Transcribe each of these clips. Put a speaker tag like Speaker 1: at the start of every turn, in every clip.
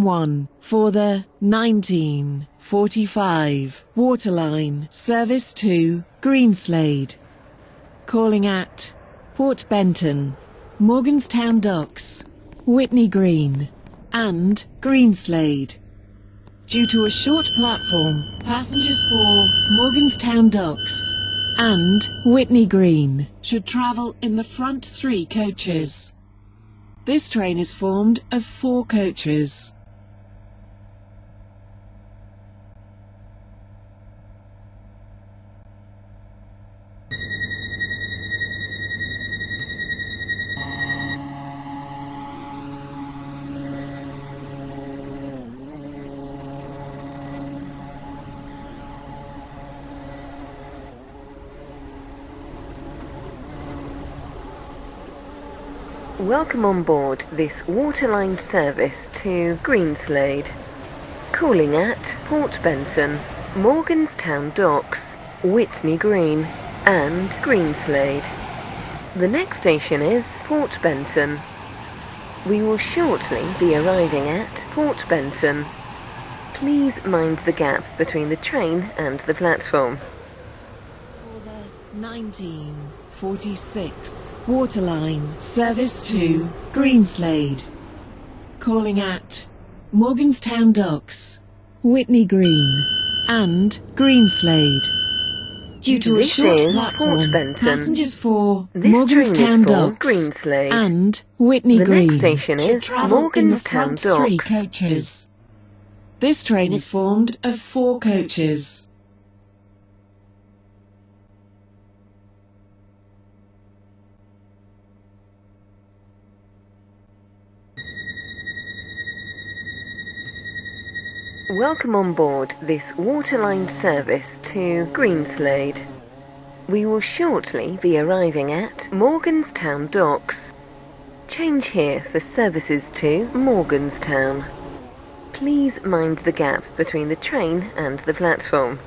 Speaker 1: 1 for the 1945 Waterline Service to Greenslade. Calling at Port Benton, Morganstown Docks, Whitney Green and Greenslade. Due to a short platform, passengers for Morganstown Docks and Whitney Green should travel in the front 3 coaches. This train is formed of 4 coaches.
Speaker 2: Welcome on board this Waterline service to Greenslade. Calling at Port Benton, Morganstown Docks, Whitney Green and Greenslade. The next station is Port Benton. We will shortly be arriving at Port Benton. Please mind the gap between the train and the platform.
Speaker 1: For the 1946 Waterline Service to Greenslade. Calling at Morganstown Docks, Whitney Green and Greenslade. Due to a short platform, passengers for Morganstown Docks and Whitney Green should travel in the front 3 coaches. This train is formed of 4 coaches.
Speaker 2: Welcome on board this Waterline service to Greenslade. We will shortly be arriving at Morganstown Docks. Change here for services to Morganstown. Please mind the gap between the train and the platform.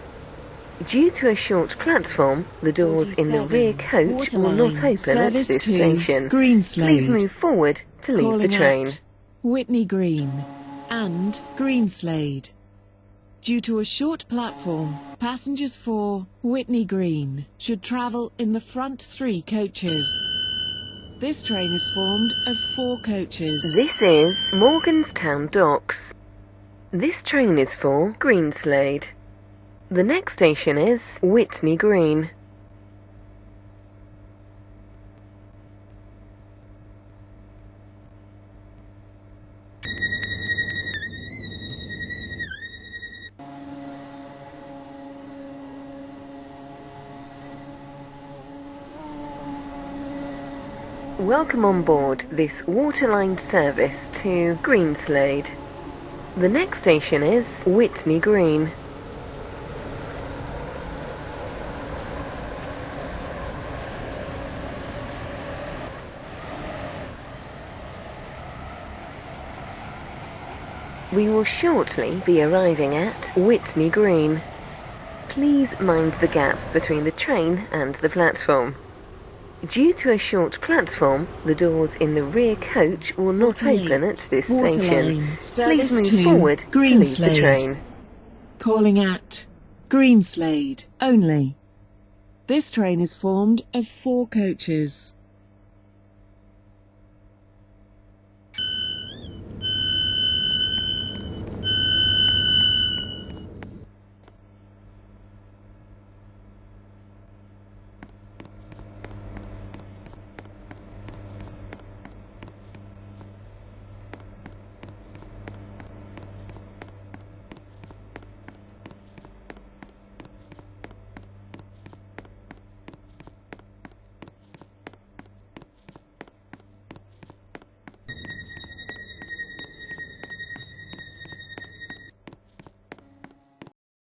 Speaker 2: Due to a short platform, the doors in the rear coach will not open at this station. Please move forward to leave the train.
Speaker 1: Whitney Green and Greenslade. Due to a short platform, passengers for Whitney Green should travel in the front 3 coaches. This train is formed of 4 coaches.
Speaker 2: This is Morganstown Docks. This train is for Greenslade. The next station is Whitney Green. Welcome on board this Waterline service to Greenslade. The next station is Whitney Green. We will shortly be arriving at Whitney Green. Please mind the gap between the train and the platform. Due to a short platform, the doors in the rear coach will not open at this station. Please move forward to leave the train.
Speaker 1: Calling at Greenslade only. This train is formed of 4 coaches.